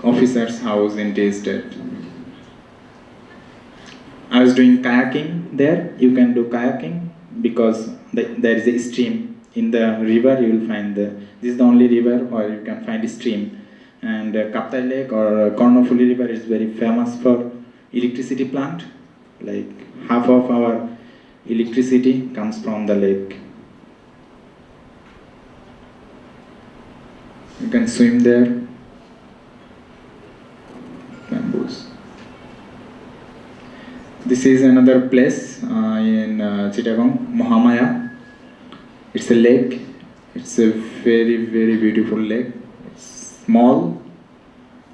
officer's house in tea estate. I was doing kayaking there. You can do kayaking because there is a stream in the river. You will find this is the only river, or you can find a stream. And Kaptai Lake or Kornofuli River is very famous for electricity plant. Like half of our electricity comes from the lake. You can swim there. Bamboos. This is another place in Chittagong, Mohamaya. It's a lake. It's a very, very beautiful lake. It's small,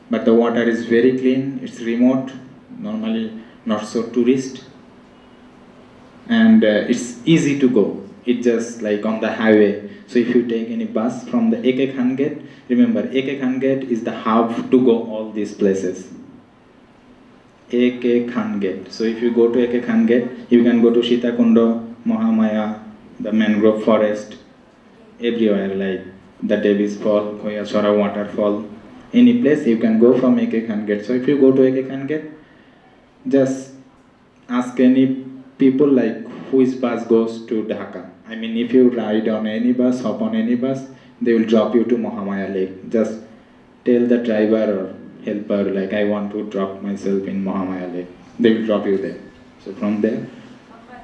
but the water is very clean. It's remote, normally not so tourist. And it's easy to go. It's just like on the highway. So if you take any bus from the AK Khan Gate, remember AK Khan Gate is the hub to go all these places. AK Khan Gate. So if you go to AK Khan Gate, you can go to Sitakundo, Mohamaya, the mangrove forest, everywhere like the Davis Fall, Koyachora waterfall, any place you can go from AK Khan Gate. So if you go to AK Khan Gate, just ask any people like which bus goes to Dhaka. I mean, if you ride on any bus, hop on any bus, they will drop you to Mohamaya Lake. Just tell the driver or helper like I want to drop myself in Mohamaya Lake. They will drop you there. So from there,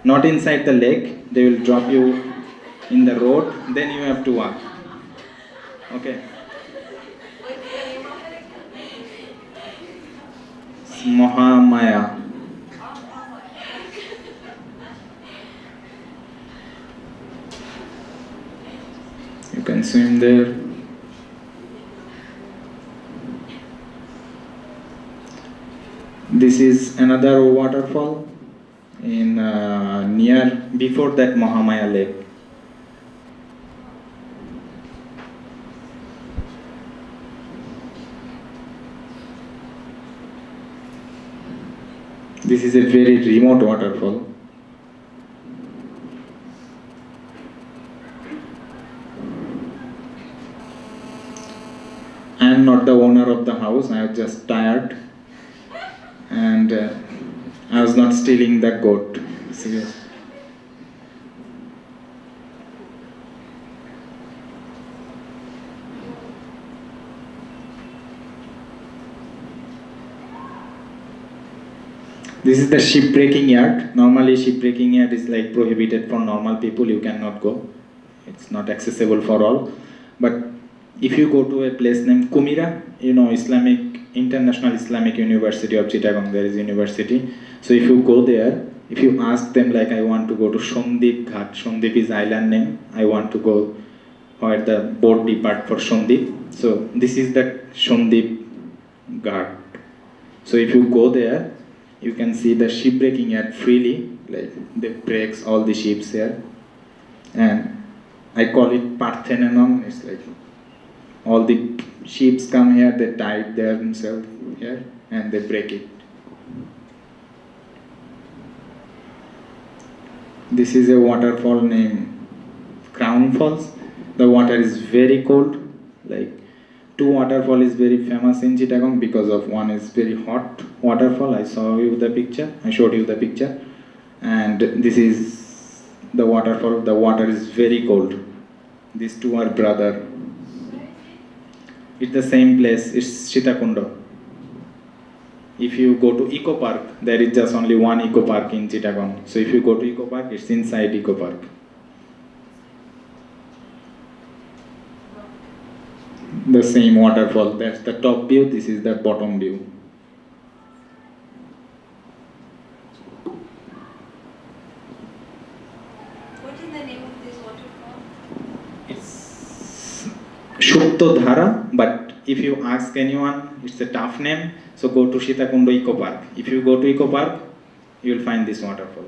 not inside the lake, they will drop you in the road, then you have to walk. Okay. It's Mohamaya. You can swim there. This is another waterfall in near before that Mohamaya Lake. This is a very remote waterfall. I am not the owner of the house, I was just tired and I was not stealing the goat. Serious. This is the shipbreaking yard. Normally shipbreaking yard is like prohibited for normal people, you cannot go. It's not accessible for all. But if you go to a place named Kumira, you know, International Islamic University of Chittagong, there is university. So if you go there, if you ask them like I want to go to Shondip Ghat, Shondip is island name, I want to go where the boat depart for Shondip. So this is the Shondip Ghat. So if you go there, you can see the shipbreaking yard freely, like they breaks all the ships here. And I call it Parthenon, it's like all the ships come here, they tie themselves here and they break it. This is a waterfall named Crown Falls. The water is very cold. Like two waterfall is very famous in Chittagong because of one is very hot waterfall. I showed you the picture. And this is the waterfall. The water is very cold. These two are brother. It's the same place, it's Sitakundo. If you go to Eco Park, there is just only one Eco Park in Chittagong. So if you go to Eco Park, it's inside Eco Park. The same waterfall, that's the top view, this is the bottom view. What is the name of this waterfall? It's Shuptodhara, but if you ask anyone, it's a tough name. So go to Sitakundo Eco Park. If you go to Eco Park, you will find this waterfall.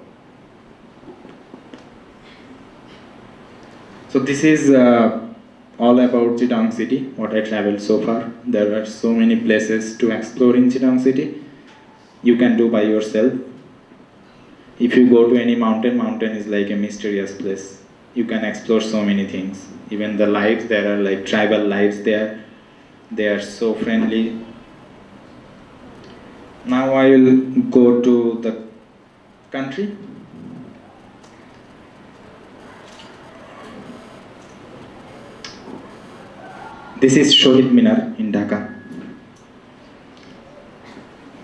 So this is all about Chittagong city, what I traveled so far. There are so many places to explore in Chittagong city. You can do by yourself. If you go to any mountain is like a mysterious place. You can explore so many things. Even the lights, there are like tribal lights there. They are so friendly. Now I will go to the country. This is Shohid Minar in Dhaka.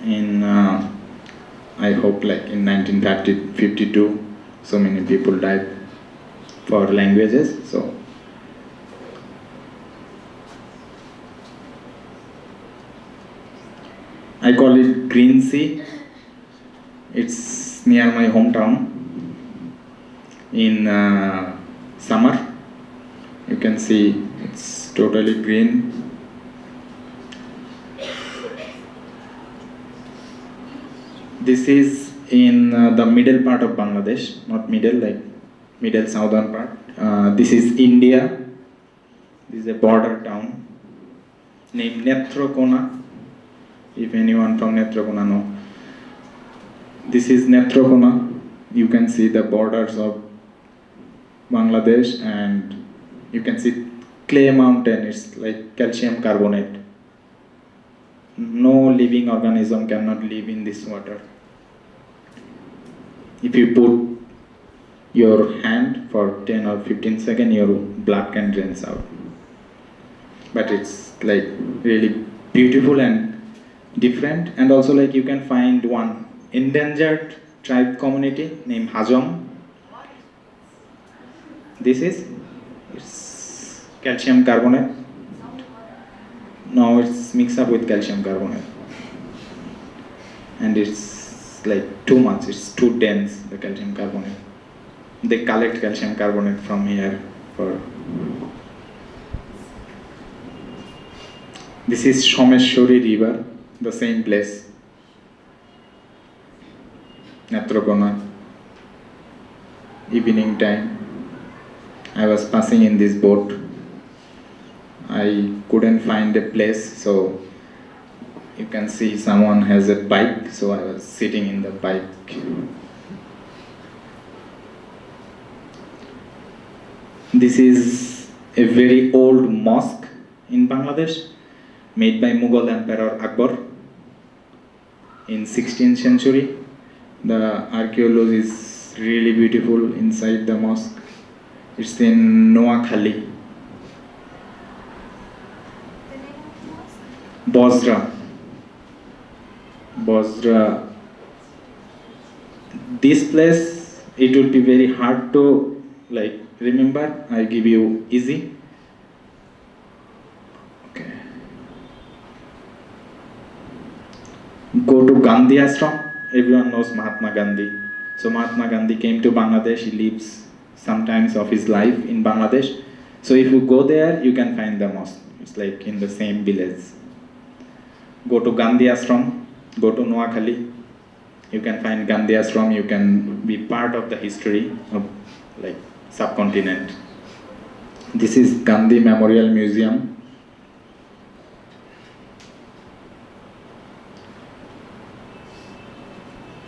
In I hope like in 1952, so many people died for languages. So I call it Green Sea. It's near my hometown. In summer, you can see it's totally green. This is in the middle part of Bangladesh, not middle, like middle southern part. This is India. This is a border town named Netrokona. If anyone from Netrokona know. This is Netrokona. You can see the borders of Bangladesh, and you can see clay mountain. It's like calcium carbonate. No living organism cannot live in this water. If you put your hand for 10 or 15 seconds, your blood can drain out. But it's like really beautiful and different, and also like you can find one endangered tribe community named Hajong. This is it's calcium carbonate. Now it's mixed up with calcium carbonate, and it's like too much. It's too dense, the calcium carbonate. They collect calcium carbonate from here for. This is Someshwari River, the same place. Netrokona. Evening time. I was passing in this boat. I couldn't find a place, so you can see someone has a bike, so I was sitting in the bike. This is a very old mosque in Bangladesh, made by Mughal Emperor Akbar in 16th century. The archaeology is really beautiful inside the mosque. It's in Noakhali. Bosra. This place, it would be very hard to like remember. I give you easy. Okay. Go to Gandhi Ashram. Everyone knows Mahatma Gandhi. So Mahatma Gandhi came to Bangladesh. He lives sometimes of his life in Bangladesh. So if you go there, you can find the mosque. It's like in the same village. Go to Gandhi Ashram, go to Noakhali. You can find Gandhi Ashram. You can be part of the history of like subcontinent. This is Gandhi Memorial Museum.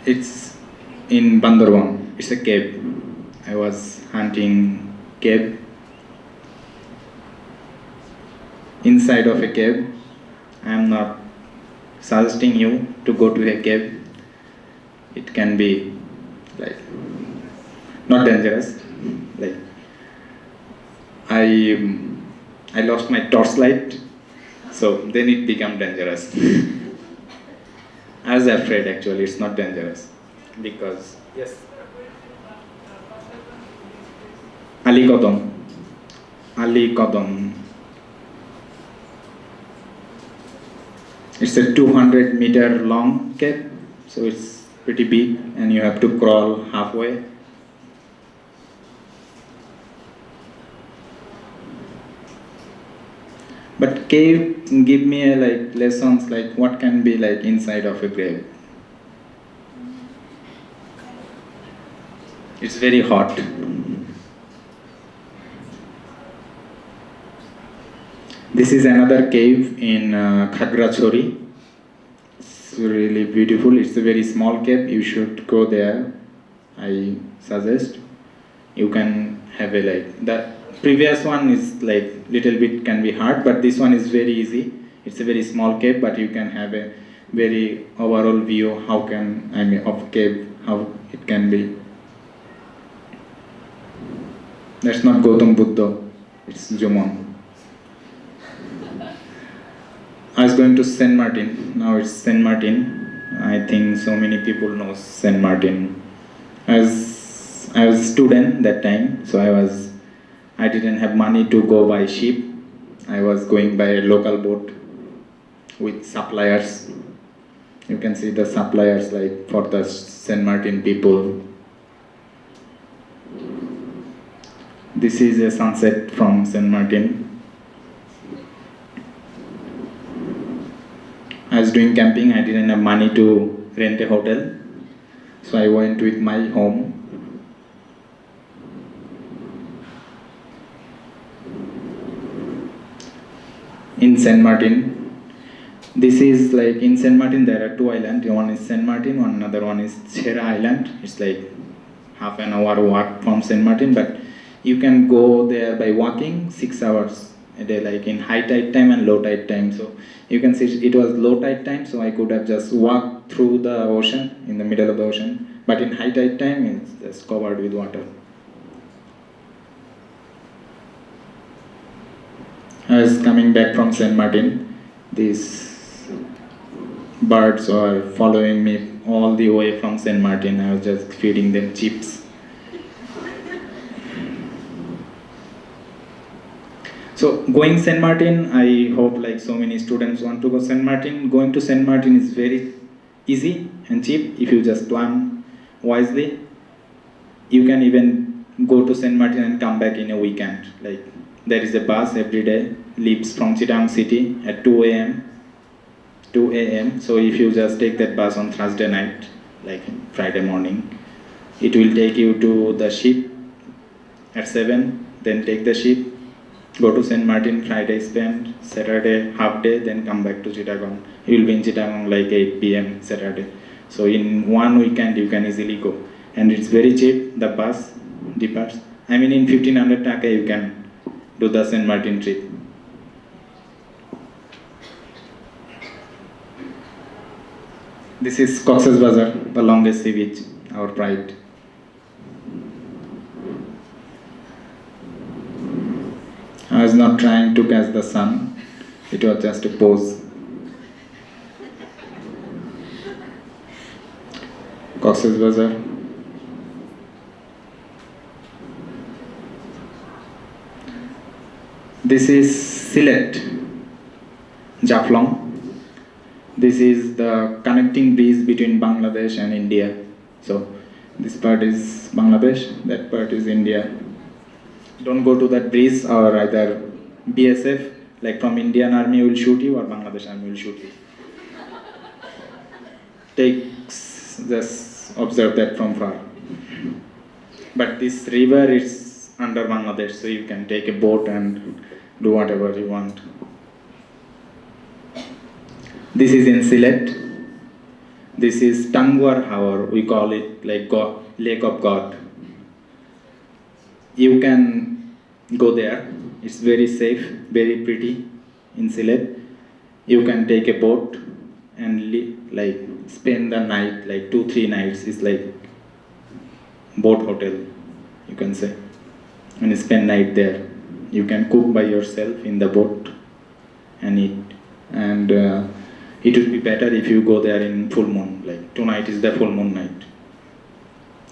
It's in Bandarban. It's a cave. I was hunting cave. Inside of a cave. I am not suggesting you to go to a cave. It can be like not dangerous. Like I lost my torchlight, so then it became dangerous. I was afraid actually. It's not dangerous because yes. Ali Kodam. It's a 200-meter long cave, so it's pretty big, and you have to crawl halfway. But cave give me like lessons like what can be like inside of a grave. It's very hot. This is another cave in Khagrachori. It's really beautiful. It's a very small cave. You should go there. I suggest. You can have a like the previous one is like little bit can be hard, but this one is very easy. It's a very small cave, but you can have a very overall view how can of cave, how it can be. That's not Gautam Buddha, it's Jumon. I was going to Saint Martin. Now it's Saint Martin. I think so many people know Saint Martin. I was a student that time, so I didn't have money to go by ship. I was going by a local boat with suppliers. You can see the suppliers like for the Saint Martin people. This is a sunset from Saint Martin. I was doing camping, I didn't have money to rent a hotel, so I went with my home. In Saint Martin, this is like in Saint Martin there are two islands, one is Saint Martin, another one is Chera Island. It's like half an hour walk from Saint Martin, but you can go there by walking 6 hours a day, like in high tide time and low tide time. So you can see it was low tide time, so I could have just walked through the ocean, in the middle of the ocean, but in high tide time it's just covered with water. I was coming back from Saint Martin. These birds were following me all the way from Saint Martin. I was just feeding them chips. So going Saint Martin, I hope like so many students want to go Saint Martin. Going to Saint Martin is very easy and cheap if you just plan wisely. You can even go to Saint Martin and come back in a weekend. Like there is a bus every day, leaves from Chittagong city at 2 a.m. So if you just take that bus on Thursday night, like Friday morning, it will take you to the ship at 7, then take the ship, go to Saint Martin, Friday spend, Saturday half day, then come back to Chittagong. You will be in Chittagong like 8 p.m. Saturday. So in one weekend you can easily go. And it's very cheap, the bus departs. I mean in 1500 taka you can do the Saint Martin trip. This is Cox's Bazar, the longest sea beach, our pride. I was not trying to catch the sun, it was just a pose. Cox's Bazar. This is Sylhet, Jaflong. This is the connecting bridge between Bangladesh and India. So this part is Bangladesh, that part is India. Don't go to that bridge, or either BSF, like from Indian army will shoot you or Bangladesh army will shoot you. Just observe that from far. But this river is under Bangladesh, so you can take a boat and do whatever you want. This is in Sylhet. This is Tangwar Hawar, we call it like God, Lake of God. You can go there, it's very safe, very pretty in Sylhet. You can take a boat and like spend the night, like 2-3 nights, it's like boat hotel, you can say. And you spend night there. You can cook by yourself in the boat and eat. And it would be better if you go there in full moon, like tonight is the full moon night.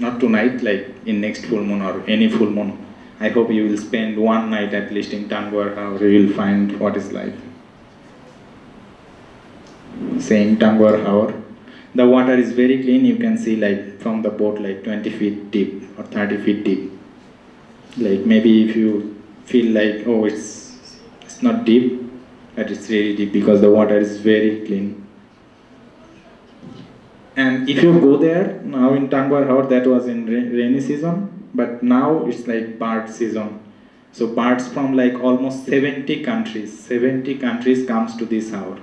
Not tonight, like in next full moon or any full moon. I hope you will spend one night at least in Tangwar, or you will find what is life. Saying Tangwar Hawar. The water is very clean, you can see like from the boat like 20 feet deep or 30 feet deep. Like maybe if you feel like, oh, it's not deep, but it's really deep because the water is very clean. And if you go there, now in Tangwar Hawar, that was in rainy season, but now it's like bird season. So birds from like almost 70 countries comes to this Hawar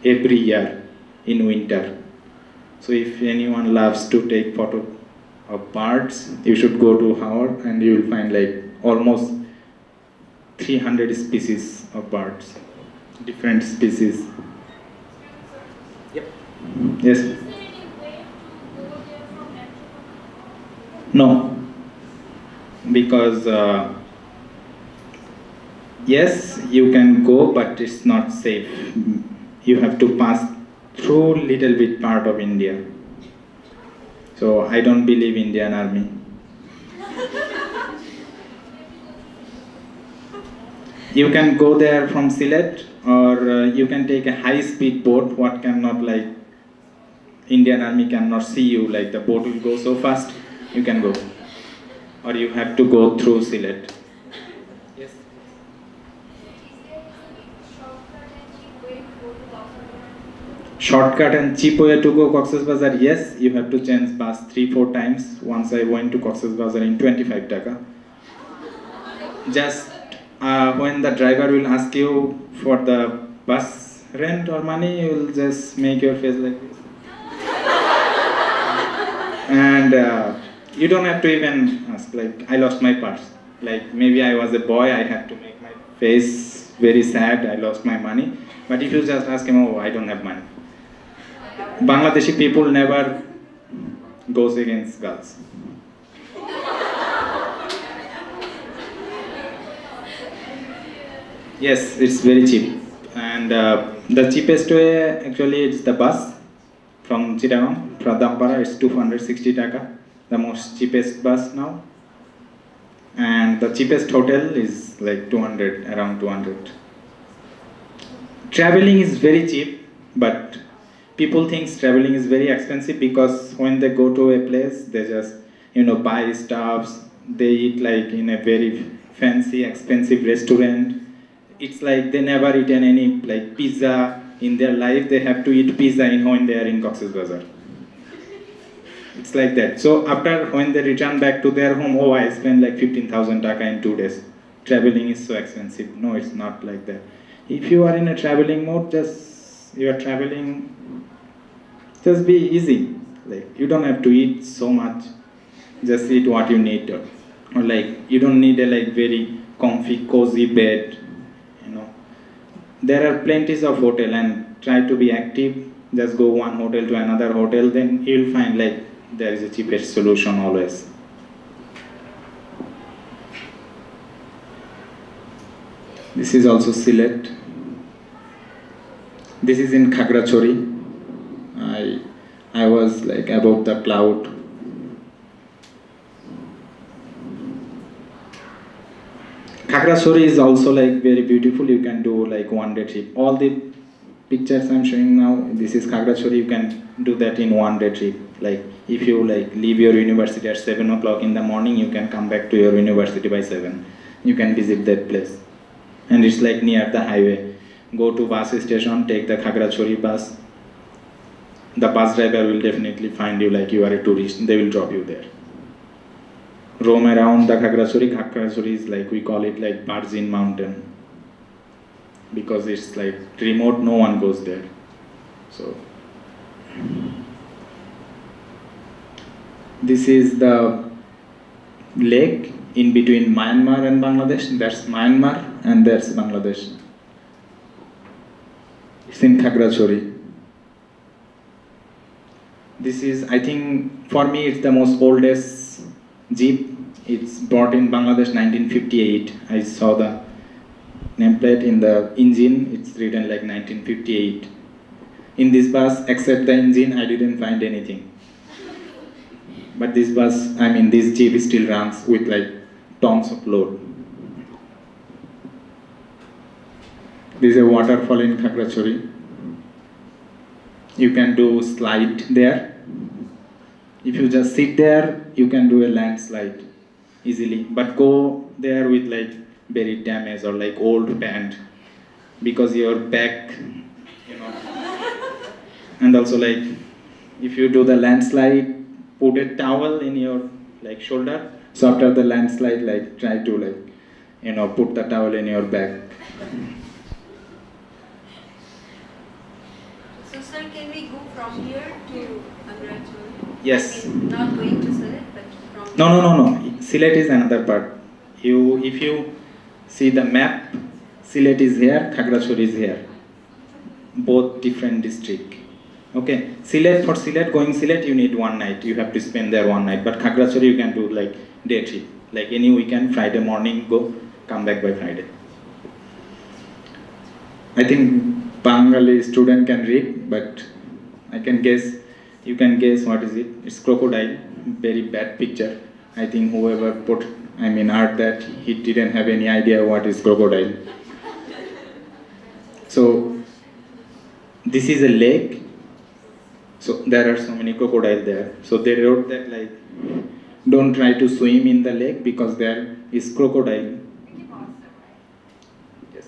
every year in winter. So if anyone loves to take photo of birds, you should go to Hawar and you will find like almost 300 species of birds, different species. Yep. Yes. Is there any way to go there from Antarctica? No. Because yes, you can go, but it's not safe. You have to pass through little bit part of India. So I don't believe Indian Army. You can go there from Sylhet, or you can take a high-speed boat. What cannot, like Indian Army cannot see you. Like the boat will go so fast, you can go, or you have to go through Sylhet. Yes. Shortcut and cheap way to go Cox's Bazar? Yes, you have to change bus 3-4 times. Once I went to Cox's Bazar in 25 taka. Just when the driver will ask you for the bus rent or money, you will just make your face like this. And you don't have to even ask, like, I lost my purse. Like, maybe I was a boy, I had to make my face very sad, I lost my money. But if you just ask him, oh, I don't have money. Bangladeshi people never goes against girls. Yes, it's very cheap. And the cheapest way, actually, it's the bus from Chittagong, Pradampara, it's 260 taka, the most cheapest bus now. And the cheapest hotel is like 200, around 200. Traveling is very cheap, but people think traveling is very expensive because when they go to a place, they just, buy stuffs, they eat like in a very fancy, expensive restaurant. It's like they never eaten any like pizza in their life. They have to eat pizza when they are in Cox's Bazar. It's like that. So after when they return back to their home, oh, I spent like 15,000 taka in 2 days. Traveling is so expensive. No, it's not like that. If you are in a traveling mode, you are traveling, just be easy. Like you don't have to eat so much. Just eat what you need, or like you don't need a like very comfy, cozy bed. There are plenties of hotel, and try to be active. Just go one hotel to another hotel, then you'll find like there is a cheapest solution always. This is also Sylhet. This is in Khagrachori. I was like above the cloud. Khagrachori is also like very beautiful. You can do like one-day trip. All the pictures I'm showing now, this is Khagrachori. You can do that in one-day trip. Like if you like leave your university at 7 o'clock in the morning, you can come back to your university by 7. You can visit that place, and it's like near the highway. Go to bus station, take the Khagrachori bus. The bus driver will definitely find you like you are a tourist. They will drop you there. Roam around the Khagrachori. Khagrachori is like, we call it like Virgin Mountain, because it's like remote, no one goes there. So this is the lake in between Myanmar and Bangladesh. That's Myanmar and that's Bangladesh. It's in Khagrachori. This is, I think, for me, it's the most oldest jeep. It's brought in Bangladesh 1958. I saw the nameplate in the engine. It's written like 1958. In this bus, except the engine, I didn't find anything. But this bus, this jeep still runs with like tons of load. This is a waterfall in Khagrachori. You can do slide there. If you just sit there, you can do a landslide easily. But go there with like very damaged or like old band, because your back, and also like if you do the landslide, put a towel in your like shoulder. So after the landslide, like try to like put the towel in your back. So sir, can we go from here to Khagrachori? Yes. Not going to Sylhet, but from No. Sylhet is another part. If you see the map, Sylhet is here, Khagrachori is here. Both different district. Okay, Sylhet, for Sylhet, going Sylhet, you need one night. You have to spend there one night. But Khagrachari, you can do like day trip. Like any weekend, Friday morning, go, come back by Friday. I think Bengali student can read, but I can guess, you can guess what is it. It's crocodile, very bad picture. I think whoever art that, he didn't have any idea what is crocodile. So, this is a lake. So there are so many crocodiles there. So they wrote that like, don't try to swim in the lake because there is crocodile. Yes.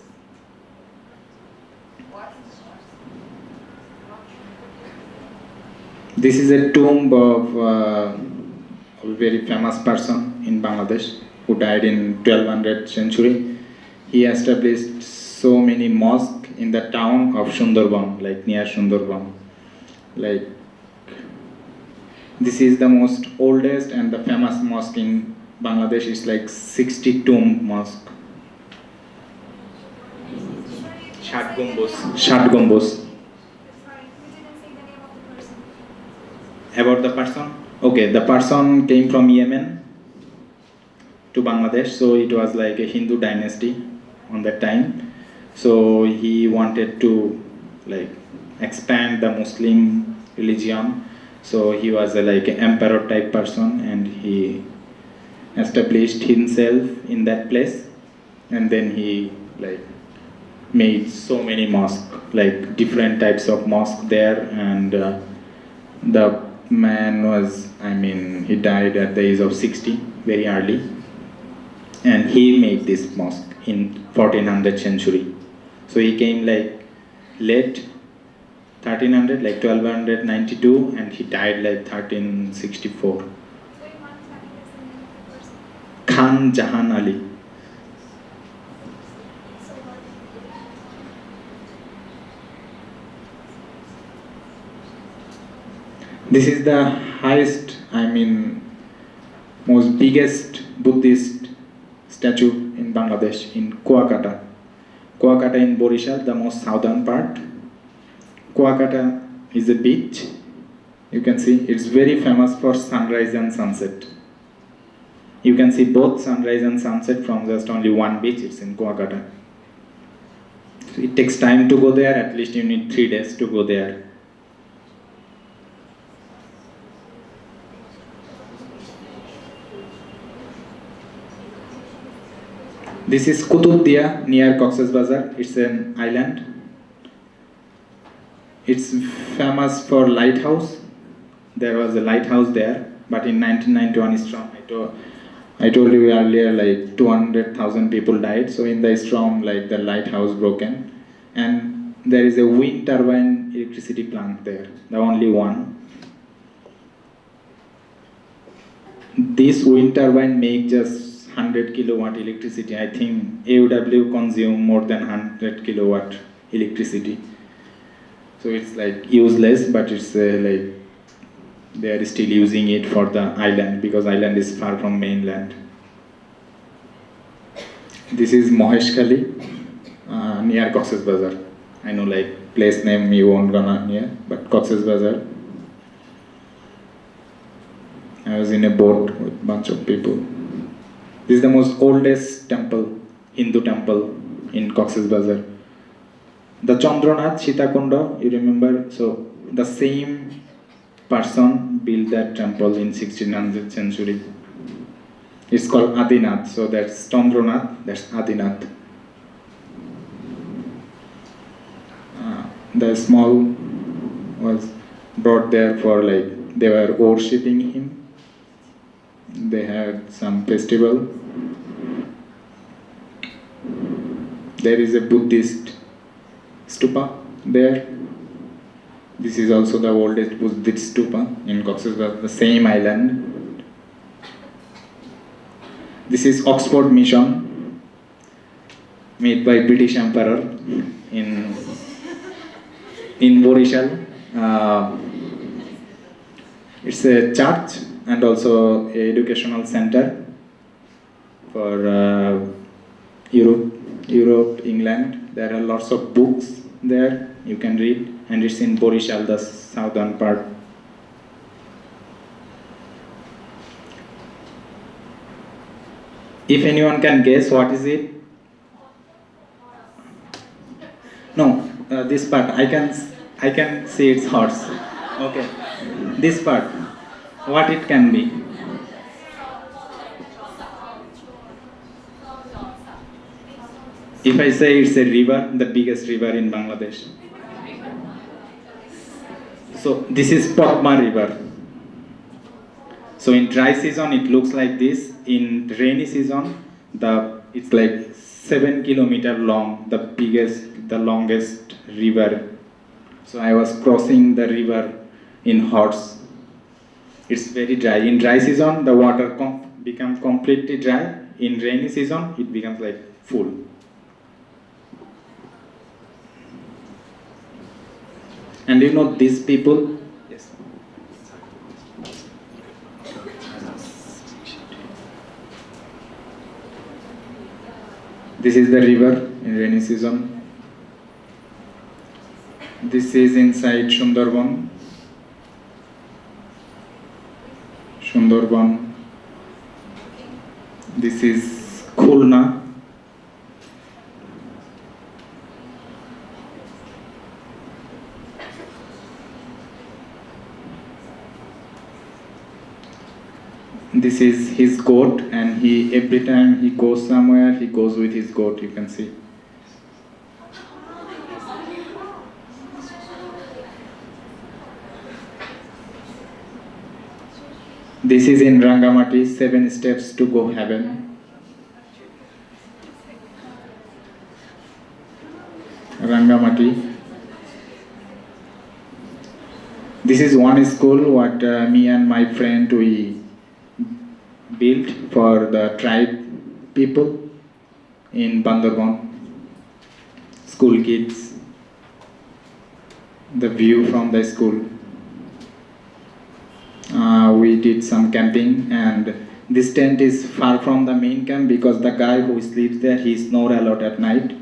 This is a tomb of a very famous person in Bangladesh who died in 1200th century. He established so many mosques in the town of Sundarban, like near Sundarban. Like this is the most oldest and the famous mosque in Bangladesh. It's like 60 tomb mosque. Shat Gumbos. Sorry, we didn't say the name of the person. About the person? Okay, the person came from Yemen to Bangladesh, so it was like a Hindu dynasty on that time. So he wanted to like expand the Muslim religion. So he was like an emperor type person, and he established himself in that place, and then he like made so many mosques, like different types of mosques there, and the man was, he died at the age of 60, very early, and he made this mosque in 1400th century. So he came like late 1300, like 1292, and he died like 1364. Wait, one time is the name of the person. Khan Jahan Ali. So what? This is the highest, most biggest Buddhist statue in Bangladesh, in Kuakata. Kuakata in Borishal, the most southern part. Kuakata is a beach. You can see it's very famous for sunrise and sunset. You can see both sunrise and sunset from just only one beach. It's in Kuakata. So it takes time to go there. At least you need 3 days to go there. This is Qutub Dia near Cox's Bazar. It's an island. It's famous for lighthouse. There was a lighthouse there, but in 1991 storm, I told you earlier, like 200,000 people died. So in the storm, like the lighthouse broken, and there is a wind turbine electricity plant there, the only one. This wind turbine make just 100 kilowatt electricity. I think AUW consume more than 100 kilowatt electricity. So it's like useless, but it's like they are still using it for the island because island is far from mainland. This is Moheshkhali near Cox's Bazar. I know like place name you won't gonna near, but Cox's Bazar. I was in a boat with bunch of people. This is the most oldest temple, Hindu temple in Cox's Bazar. The Chandranath Sitakunda, you remember? So the same person built that temple in 1600th century. It's called Adinath. So that's Chandranath, that's Adinath. The small was brought there for like they were worshipping him. They had some festival. There is a Buddhist stupa there. This is also the oldest Buddhist stupa in Cox's Bazar, the same island. This is Oxford Mission, made by British Emperor in Borishal. It's a church and also an educational center for Europe, England. There are lots of books there. you can read, and it's in Borishal, the southern part. If anyone can guess what is it? No, this part I can see it's horse. Okay, this part, what it can be? If I say it's a river, the biggest river in Bangladesh. So this is Potma River. So in dry season it looks like this. In rainy season, it's like 7 kilometers long, the longest river. So I was crossing the river in horse. It's very dry. In dry season, the water becomes completely dry. In rainy season, it becomes like full. And you know these people? Yes. This is the river in rainy season. This is inside Sundarban. This is Khulna. This is his goat, and every time he goes somewhere, he goes with his goat, you can see. This is in Rangamati, 7 steps to go heaven. Rangamati. This is one school what me and my friend we built for the tribe people in Bandarban. School kids. The view from the school. We did some camping, and this tent is far from the main camp because the guy who sleeps there, he snores a lot at night.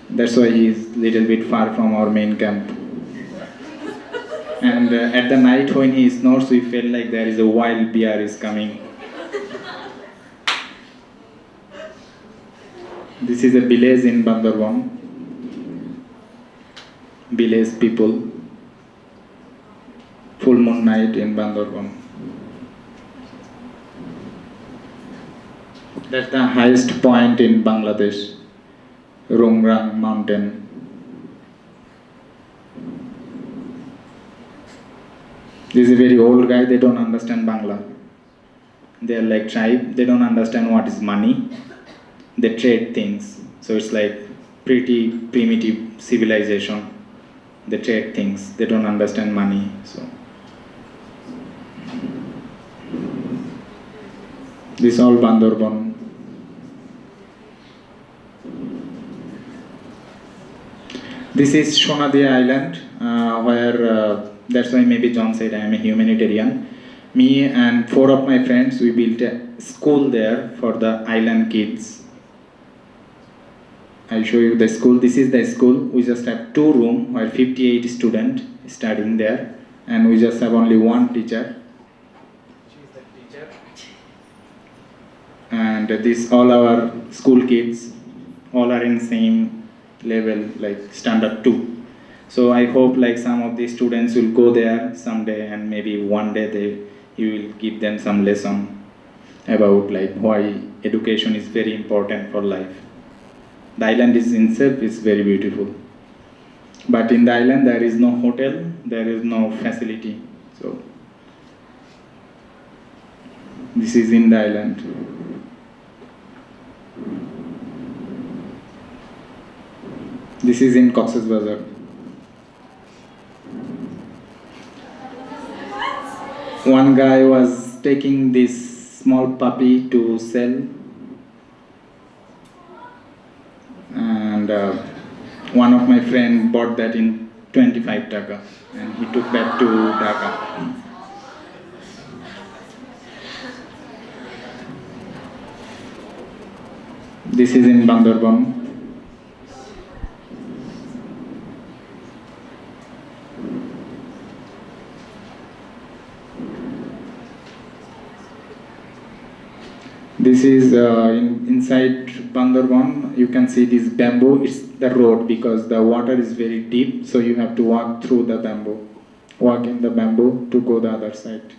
That's why he is little bit far from our main camp. And at the night when he snores, we feel like there is a wild bear is coming. This is a village in Bandarban. Village people. Full moon night in Bandarban. That's the highest point in Bangladesh, Rongrang mountain. This is a very old guy, they don't understand Bangla. They are like tribe, they don't understand what is money. They trade things. So it's like pretty primitive civilization. They trade things, they don't understand money. So this is all Bandarban. This is Shonadia Island, where that's why maybe John said I am a humanitarian. Me and 4 of my friends, we built a school there for the island kids. I'll show you the school. This is the school. We just have 2 rooms where 58 students studying there, and we just have only 1 teacher. She is the teacher. And this all our school kids, all are in same level, like standard 2. So I hope like some of these students will go there someday, and maybe one day you will give them some lesson about like why education is very important for life. The island is itself is very beautiful, but in the island there is no hotel, there is no facility. So this is in the island. This is in Cox's Bazar. One guy was taking this small puppy to sell, and one of my friends bought that in 25 taka, and he took that to Dhaka. This is in Bandarban. This is inside Bandarban. You can see this bamboo. It's the road because the water is very deep, so you have to walk through the bamboo. Walk in the bamboo to go the other side.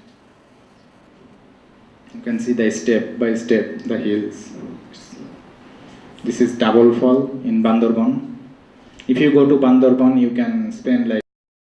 You can see the step by step the hills. This is Double Fall in Bandarban. If you go to Bandarban, you can spend like